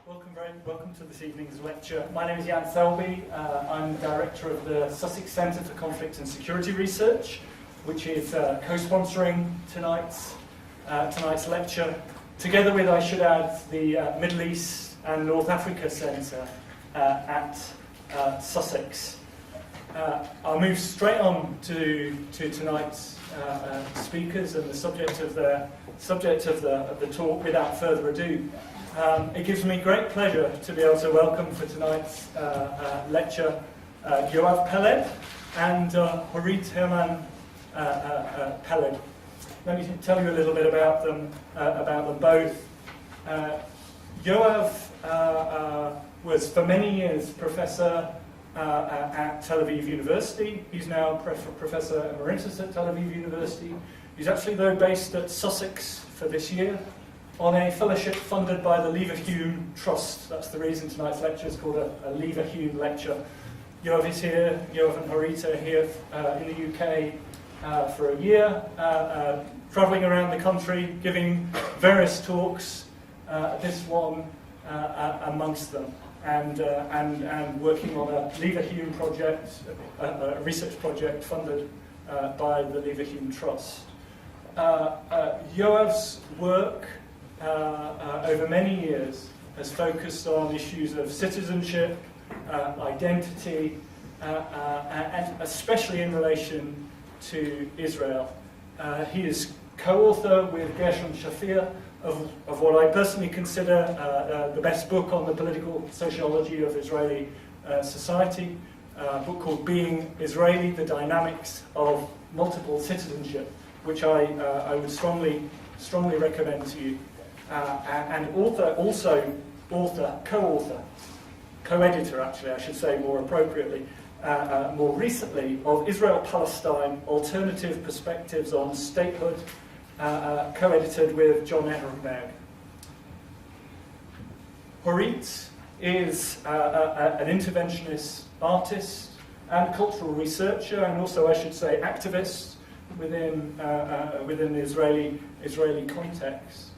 Welcome to this evening's lecture. My name is Jan Selby. I'm Director of the Sussex Centre for Conflict and Security Research, which is co-sponsoring tonight's lecture, together with, I should add, the Middle East and North Africa Centre at Sussex. I'll move straight on to tonight's speakers and the subject of the talk without further ado. It gives me great pleasure to be able to welcome for tonight's lecture Yoav Peled and Horit Herman Peled. Let me tell you a little bit about them both. Yoav was for many years professor at Tel Aviv University. He's now Professor Emeritus at Tel Aviv University. He's actually, though, based at Sussex for this year on a fellowship funded by the Leverhulme Trust. That's the reason tonight's lecture is called a Leverhulme Lecture. Yoav is here, Yoav and Horit are here in the UK for a year, travelling around the country, giving various talks, this one amongst them, and working on a Leverhulme project, a research project funded by the Leverhulme Trust. Yoav's work over many years has focused on issues of citizenship, identity, and especially in relation to Israel. He is co-author with Gershon Shafir of what I personally consider the best book on the political sociology of Israeli society, a book called Being Israeli, The Dynamics of Multiple Citizenship, which I would strongly recommend to you. And co-editor actually, I should say more appropriately, more recently, of Israel-Palestine Alternative Perspectives on Statehood, co-edited with John Ehrenberg. Horit is an interventionist artist and cultural researcher, and also, I should say, activist within the Israeli context.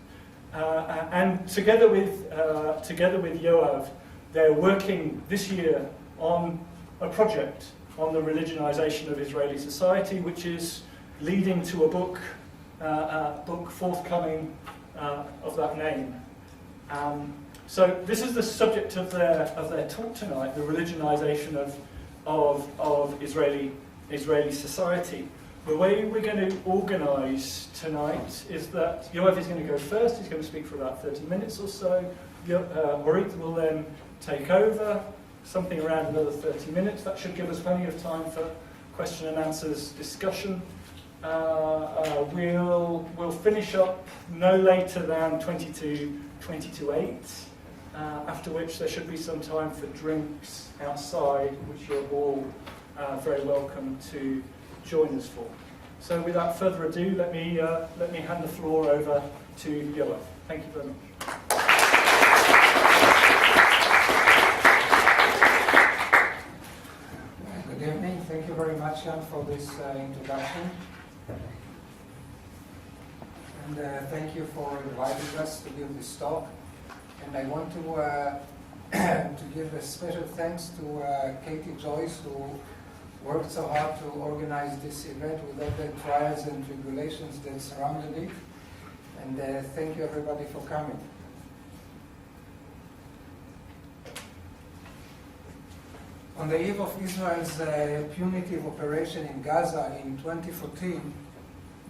And together with Yoav, they're working this year on a project on the religionization of Israeli society, which is leading to a book forthcoming of that name. So this is the subject of their talk tonight: the religionization of Israeli society. The way we're going to organise tonight is that Yoav is going to go first. He's going to speak for about 30 minutes or so. Horit will then take over, something around another 30 minutes. That should give us plenty of time for question and answers discussion. We'll finish up no later than 20 to 8, after which there should be some time for drinks outside, which you're all very welcome to join us for. So without further ado, let me hand the floor over to Yoav. Thank you very much. Good evening. Thank you very much, Jan, for this introduction. And thank you for inviting us to give this talk. And I want to give a special thanks to Katie Joyce, who worked so hard to organize this event with all the trials and tribulations that surrounded it. And thank you everybody for coming. On the eve of Israel's punitive operation in Gaza in 2014,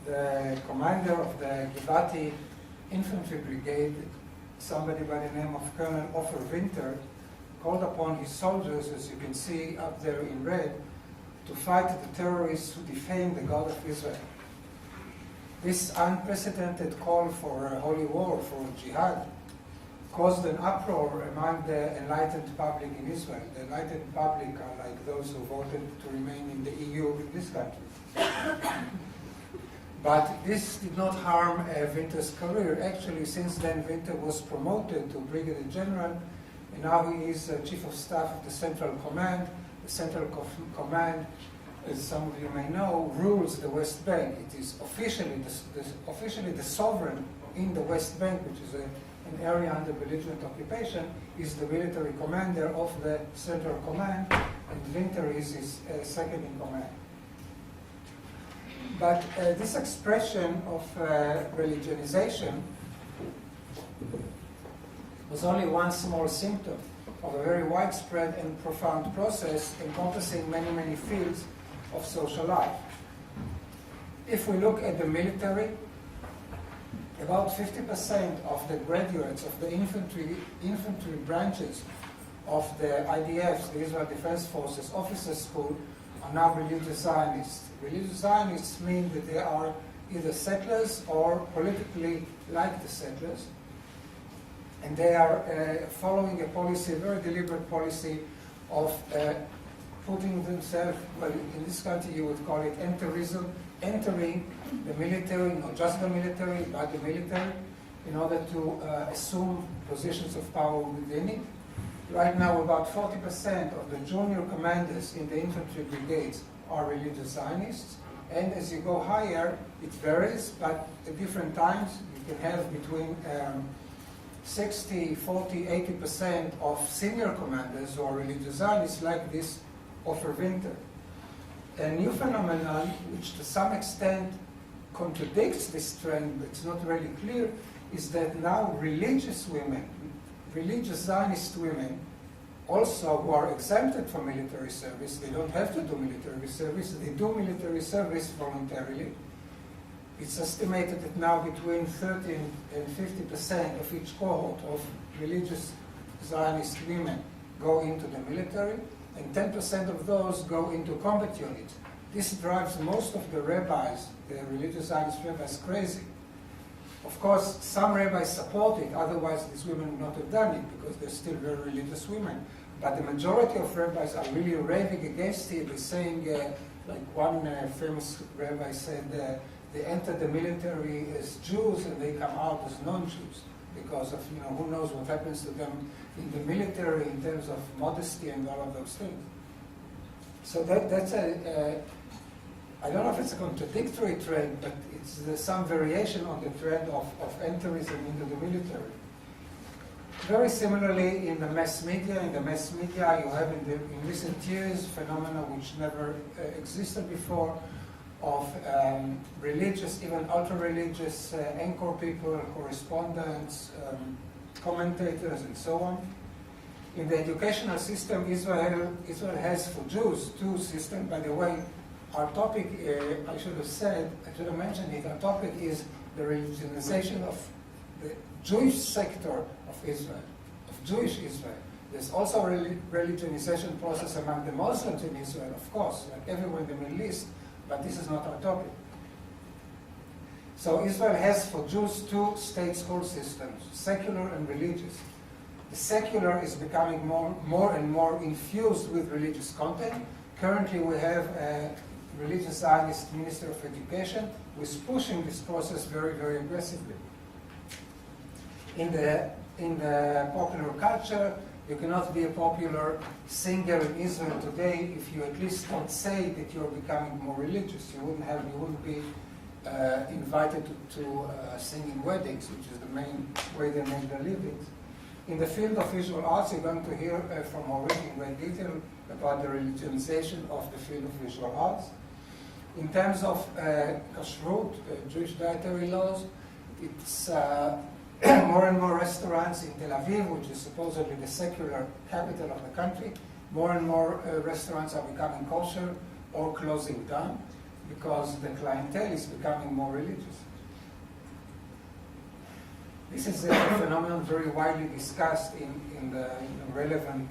the commander of the Givati Infantry Brigade, somebody by the name of Colonel Ofer Winter, called upon his soldiers, as you can see up there in red, to fight the terrorists who defame the God of Israel. This unprecedented call for a holy war, for jihad, caused an uproar among the enlightened public in Israel. The enlightened public are like those who voted to remain in the EU in this country. But this did not harm Winter's career. Actually, since then, Winter was promoted to Brigadier General, and now he is Chief of Staff of the Central Command. The Central Command, as some of you may know, rules the West Bank. It is officially the sovereign in the West Bank, which is a an area under belligerent occupation, is the military commander of the Central Command, and Winter is his second in command. But this expression of religionization was only one small symptom of a very widespread and profound process encompassing many, many fields of social life. If we look at the military, about 50% of the graduates of the infantry branches of the IDF, the Israel Defense Forces Officers School, are now religious Zionists. Religious Zionists mean that they are either settlers or politically like the settlers, and they are following a policy, a very deliberate policy of putting themselves, well, in this country you would call it enterism, entering the military, not just the military, but the military, in order to assume positions of power within it. Right now, about 40% of the junior commanders in the infantry brigades are religious Zionists, and as you go higher, it varies, but at different times you can have between 60, 40, 80% of senior commanders who are religious Zionists, like this Ofer Winter. A new phenomenon, which to some extent contradicts this trend, but it's not really clear, is that now religious women, religious Zionist women, also who are exempted from military service, they don't have to do military service, they do military service voluntarily. It's estimated that now between 30 and 50% of each cohort of religious Zionist women go into the military, and 10% of those go into combat units. This drives most of the rabbis, the religious Zionist rabbis, crazy. Of course, some rabbis support it, otherwise these women would not have done it, because they're still very religious women. But the majority of rabbis are really raving against it. They're saying, like one famous rabbi said, they enter the military as Jews and they come out as non-Jews, because of, who knows what happens to them in the military in terms of modesty and all of those things. So that's I don't know if it's a contradictory trend, but there's some variation on the trend of entrism into the military. Very similarly, in the mass media, you have in recent years phenomena which never existed before, of religious, even ultra-religious anchor people, correspondents, commentators, and so on. In the educational system, Israel has for Jews two systems. By the way, our topic, I should have mentioned it, our topic is the religionization of the Jewish sector of Israel, of Jewish Israel. There's also a religionization process among the Muslims in Israel, of course, like everywhere in the Middle East, but this is not our topic. So Israel has for Jews two state school systems, secular and religious. The secular is becoming more and more infused with religious content. Currently we have a religious Zionist Minister of Education who is pushing this process very, very aggressively. In the popular culture, you cannot be a popular singer in Israel today if you at least don't say that you're becoming more religious. You wouldn't be invited to sing in weddings, which is the main way they make their livings. In the field of visual arts, you're going to hear from Horit in great detail about the religionization of the field of visual arts. In terms of kashrut, Jewish dietary laws, it's more and more restaurants in Tel Aviv, which is supposedly the secular capital of the country. More and more restaurants are becoming kosher or closing down because the clientele is becoming more religious. This is a phenomenon very widely discussed in the relevant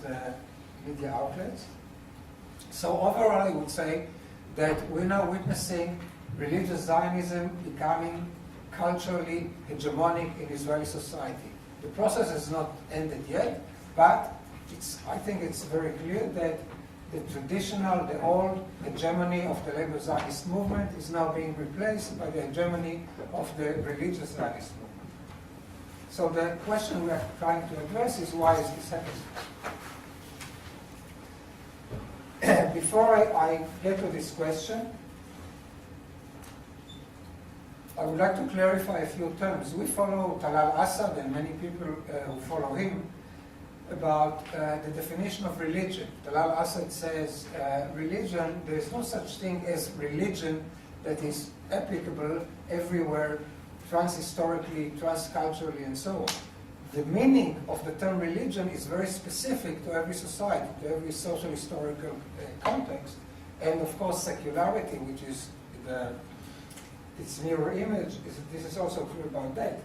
media outlets. So overall, I would say that we're now witnessing religious Zionism becoming culturally hegemonic in Israeli society. The process has not ended yet, but I think it's very clear that the traditional, the old hegemony of the labor Zionist movement is now being replaced by the hegemony of the religious Zionist movement. So the question we are trying to address is, why is this happening? Before I get to this question, I would like to clarify a few terms. We follow Talal Assad and many people who follow him about the definition of religion. Talal Assad says religion, there is no such thing as religion that is applicable everywhere, trans-historically, trans-culturally, and so on. The meaning of the term religion is very specific to every society, to every social historical context, and of course secularity, which is its mirror image, this is also true about that.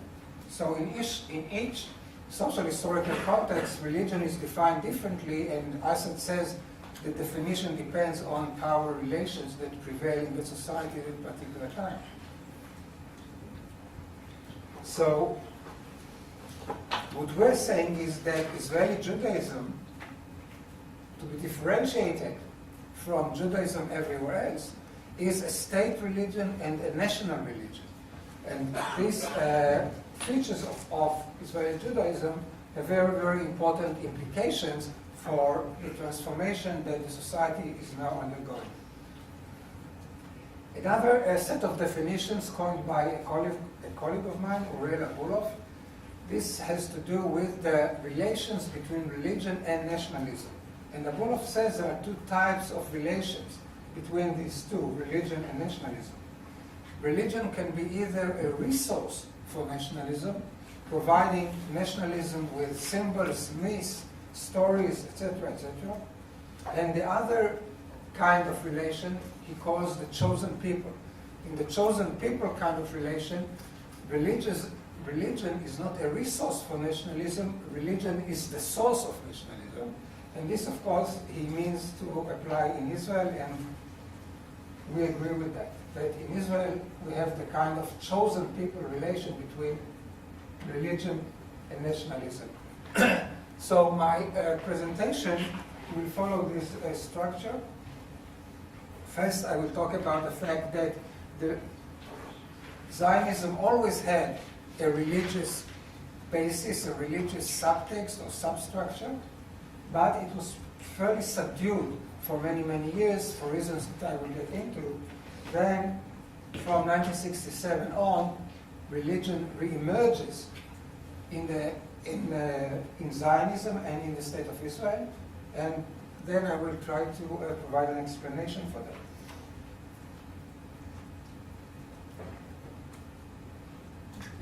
So in each social historical context, religion is defined differently, and Assad says the definition depends on power relations that prevail in the society at a particular time. So what we're saying is that Israeli Judaism, to be differentiated from Judaism everywhere else, is a state religion and a national religion. And these features of Israeli Judaism have very, very important implications for the transformation that the society is now undergoing. Another set of definitions coined by a colleague of mine, Horit, this has to do with the relations between religion and nationalism. And Abulov says there are two types of relations between these two, religion and nationalism. Religion can be either a resource for nationalism, providing nationalism with symbols, myths, stories, etc., etc. And the other kind of relation he calls the chosen people. In the chosen people kind of relation, religion is not a resource for nationalism, religion is the source of nationalism. And this, of course, he means to apply in Israel, and we agree with that. That in Israel, we have the kind of chosen people relation between religion and nationalism. So my presentation will follow this structure. First, I will talk about the fact that Zionism always had a religious basis, a religious subtext or substructure, but it was fairly subdued for many, many years for reasons that I will get into. Then, from 1967 on, religion reemerges in Zionism and in the State of Israel, and then I will try to provide an explanation for that.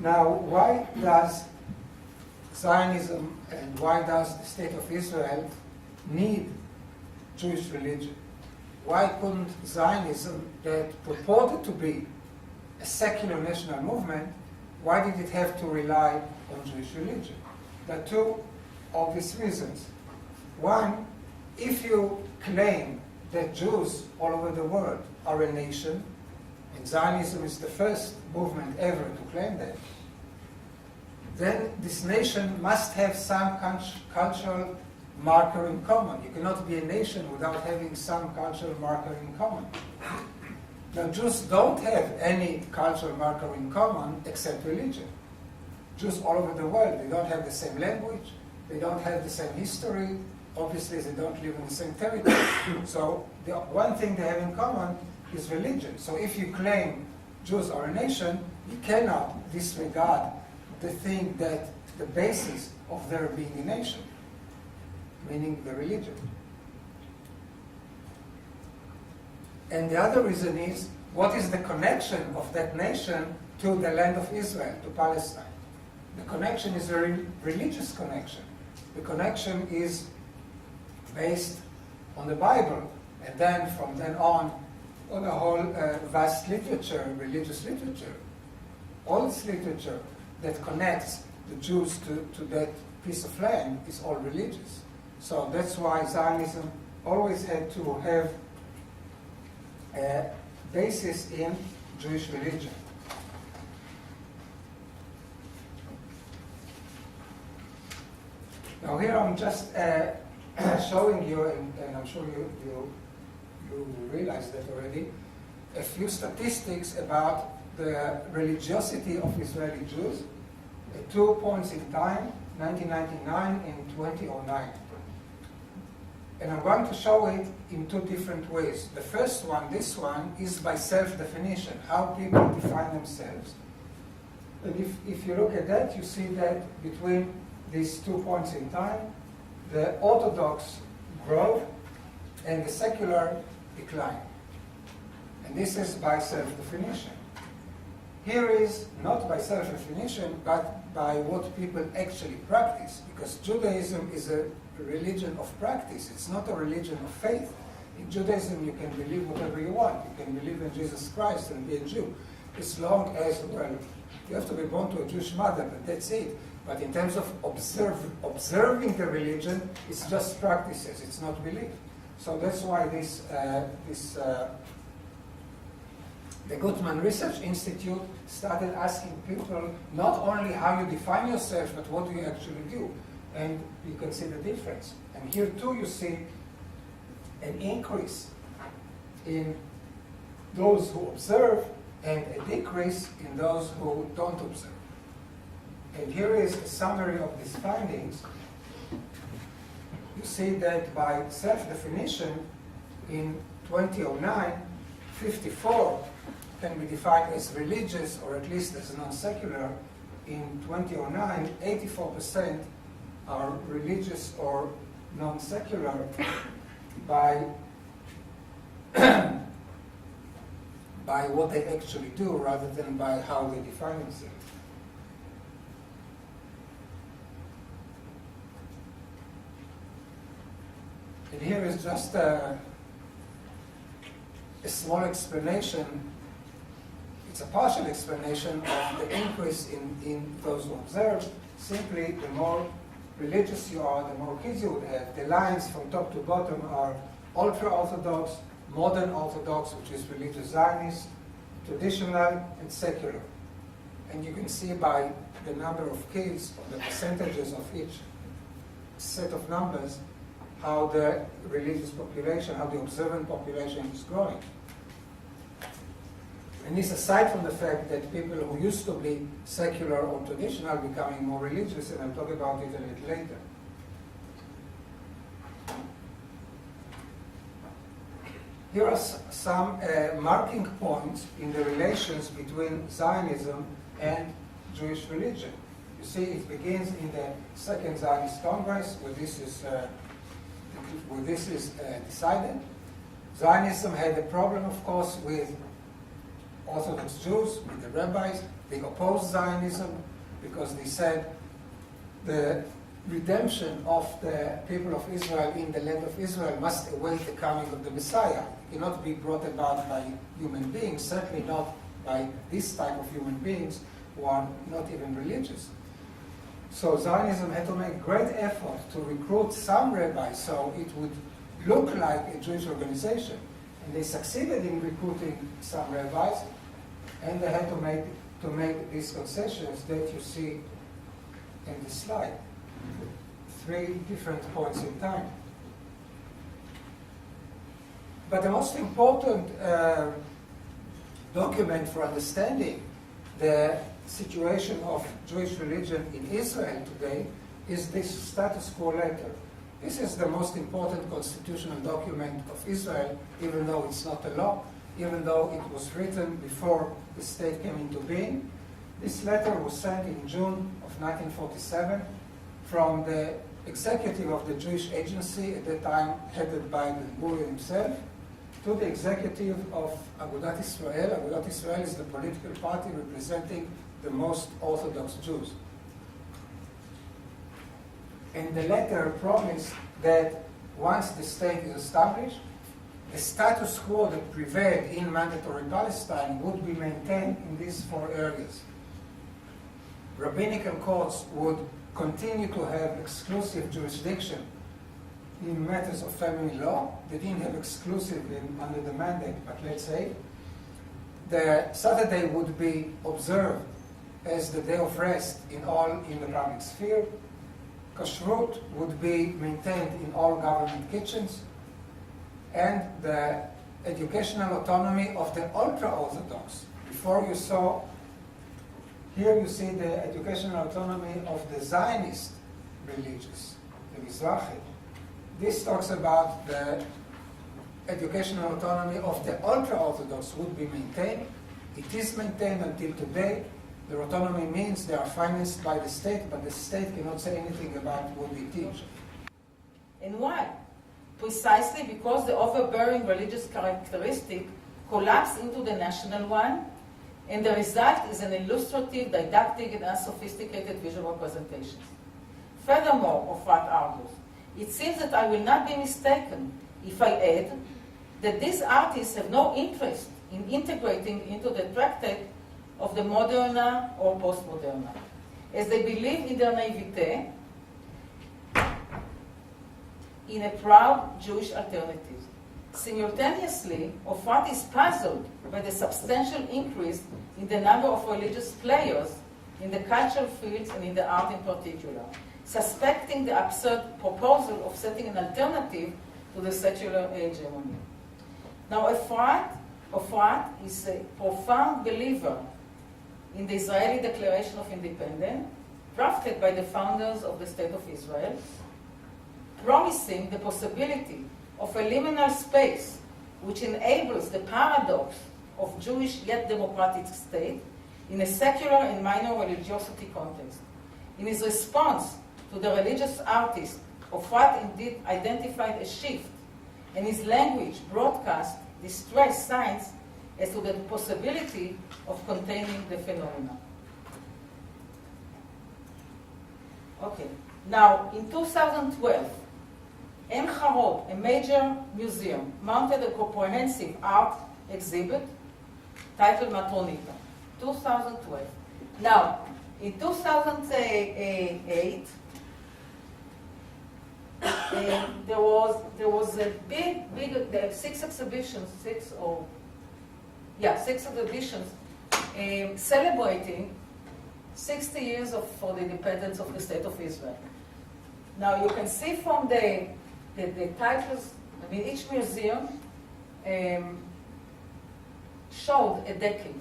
Now, why does Zionism and why does the State of Israel need Jewish religion? Why couldn't Zionism, that purported to be a secular national movement, why did it have to rely on Jewish religion? There are two obvious reasons. One, if you claim that Jews all over the world are a nation, and Zionism is the first movement ever to claim that, then this nation must have some cultural marker in common. You cannot be a nation without having some cultural marker in common. Now, Jews don't have any cultural marker in common except religion. Jews all over the world, they don't have the same language, they don't have the same history, obviously they don't live in the same territory. So the one thing they have in common is religion. So if you claim Jews are a nation, you cannot disregard the thing that the basis of their being a nation, meaning the religion. And the other reason is, what is the connection of that nation to the land of Israel, to Palestine? The connection is a religious connection. The connection is based on the Bible, and then from then on a whole vast literature, religious literature. All this literature that connects the Jews to that piece of land is all religious. So that's why Zionism always had to have a basis in Jewish religion. Now here I'm just showing you, and I'm sure you realize that already, a few statistics about the religiosity of Israeli Jews at 2 points in time, 1999 and 2009. And I'm going to show it in two different ways. The first one, this one, is by self-definition, how people define themselves. And if you look at that, you see that between these 2 points in time, the Orthodox grow and the secular decline. And this is by self-definition. Here is not by self-definition, but by what people actually practice, because Judaism is a religion of practice. It's not a religion of faith. In Judaism, you can believe whatever you want. You can believe in Jesus Christ and be a Jew, as long as, well, you have to be born to a Jewish mother, but that's it. But in terms of observing the religion, it's just practices. It's not belief. So that's why the Gutman Research Institute started asking people not only how you define yourself, but what do you actually do. And you can see the difference. And here too you see an increase in those who observe and a decrease in those who don't observe. And here is a summary of these findings. You see that by self-definition in 2009, 54 can be defined as religious or at least as non-secular. In 2009, 84% are religious or non-secular by by what they actually do rather than by how they define themselves. And here is just a small explanation. It's a partial explanation of the increase in those who observe. Simply, the more religious you are, the more kids you would have. The lines from top to bottom are ultra-Orthodox, modern Orthodox, which is religious Zionist, traditional, and secular. And you can see by the number of kids, or the percentages of each set of numbers, how the religious population, how the observant population is growing. And this aside from the fact that people who used to be secular or traditional are becoming more religious, and I'll talk about it a little later. Here are some marking points in the relations between Zionism and Jewish religion. You see, it begins in the Second Zionist Congress, where this is decided. Zionism had a problem, of course, with Orthodox Jews, with the rabbis. They opposed Zionism because they said the redemption of the people of Israel in the land of Israel must await the coming of the Messiah. It cannot be brought about by human beings, certainly not by this type of human beings who are not even religious. So Zionism had to make great effort to recruit some rabbis so it would look like a Jewish organization. And they succeeded in recruiting some rabbis, and they had to make these concessions that you see in the slide. 3 different points in time. But the most important document for understanding the situation of Jewish religion in Israel today is this status quo letter. This is the most important constitutional document of Israel, even though it's not a law, even though it was written before the state came into being. This letter was sent in June of 1947 from the executive of the Jewish Agency, at that time headed by Ben-Gurion himself, to the executive of Agudat Israel. Agudat Israel is the political party representing the most Orthodox Jews. And the letter promised that once the state is established, the status quo that prevailed in mandatory Palestine would be maintained in these 4 areas. Rabbinical courts would continue to have exclusive jurisdiction in matters of family law. They didn't have exclusive under the mandate, but let's say the Saturday would be observed as the day of rest in the public sphere. Kashrut would be maintained in all government kitchens, and the educational autonomy of the ultra-Orthodox. Before you saw, here you see the educational autonomy of the Zionist religious, the Mizrahi. this talks about the educational autonomy of the ultra-Orthodox would be maintained. It is maintained until today. Their autonomy means they are financed by the state, but the state cannot say anything about what they teach. And why? Precisely because the overbearing religious characteristic collapsed into the national one, and the result is an illustrative, didactic, and unsophisticated visual representation. Furthermore, Horit argues, it seems that I will not be mistaken if I add that these artists have no interest in integrating into the tractate of the Moderna or Postmoderna, as they believe in their naivete in a proud Jewish alternative. Simultaneously, Horit is puzzled by the substantial increase in the number of religious players in the cultural fields and in the art in particular, suspecting the absurd proposal of setting an alternative to the secular hegemony. Now, Horit is a profound believer in the Israeli Declaration of Independence, drafted by the founders of the State of Israel, promising the possibility of a liminal space which enables the paradox of Jewish yet democratic state in a secular and minor religiosity context. In his response to the religious artist, Horit indeed identified a shift, and his language broadcast distress signs as to the possibility of containing the phenomena. Okay, now in 2012, Herman, a major museum, mounted a comprehensive art exhibit titled Matronita, 2012. Now, in 2008, there was a big, six exhibitions celebrating 60 years for the independence of the State of Israel. Now, you can see from the titles, I mean, each museum showed a decade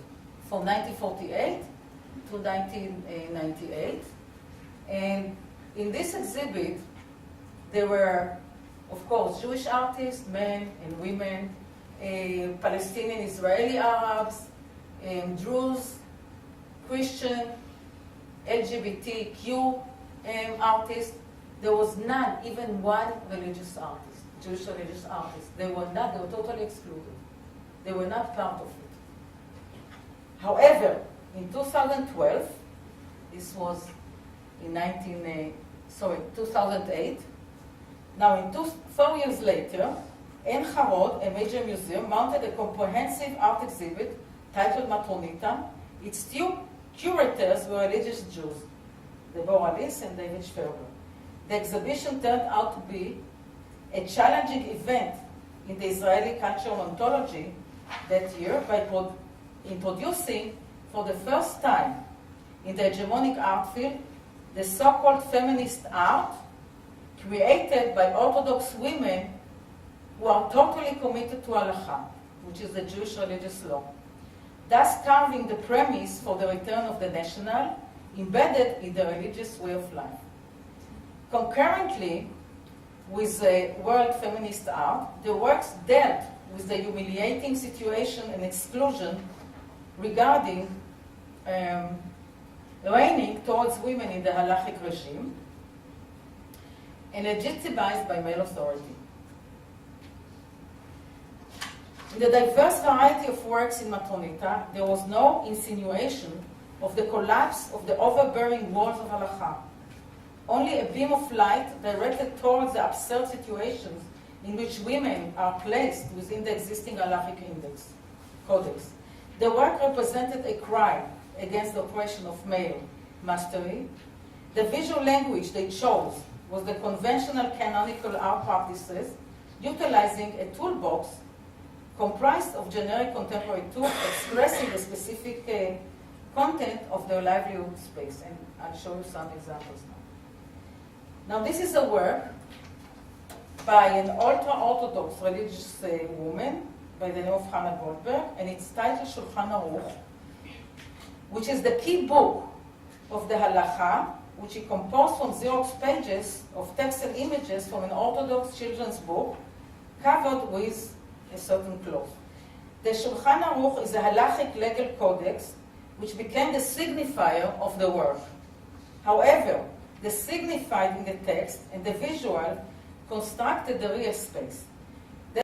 from 1948 to 1998. And in this exhibit, there were, of course, Jewish artists, men and women, Palestinian, Israeli Arabs, Druze, Christian, LGBTQ artists. There was none, even one religious artist, Jewish religious artist. They were totally excluded. They were not part of it. However, in 2012, this was in 2008, now 4 years later, Herman, a major museum, mounted a comprehensive art exhibit titled Matronita. Its two curators were religious Jews, Deborah Liss and David Schferber. The exhibition turned out to be a challenging event in the Israeli cultural ontology that year by introducing for the first time in the hegemonic art field the so-called feminist art created by Orthodox women who are totally committed to halakha, which is the Jewish religious law, thus carving the premise for the return of the national embedded in the religious way of life. Concurrently with the world feminist art, the works dealt with the humiliating situation and exclusion regarding reigning towards women in the halachic regime and legitimized by male authority. In the diverse variety of works in Matronita, there was no insinuation of the collapse of the overbearing walls of halakha. Only a beam of light directed towards the absurd situations in which women are placed within the existing halachic codex. The work represented a crime against the oppression of male mastery. The visual language they chose was the conventional canonical art practices, utilizing a toolbox comprised of generic contemporary tools expressing the specific content of their livelihood space. And I'll show you some examples now. Now, this is a work by an ultra-Orthodox religious woman by the name of Hannah Goldberg, and it's titled Shulchan Aruch, which is the key book of the halakha which he composed from Xerox pages of text and images from an Orthodox children's book, covered with a certain cloth. The Shulchan Aruch is a halachic legal codex which became the signifier of the work. However, the signified in the text and the visual constructed the real space.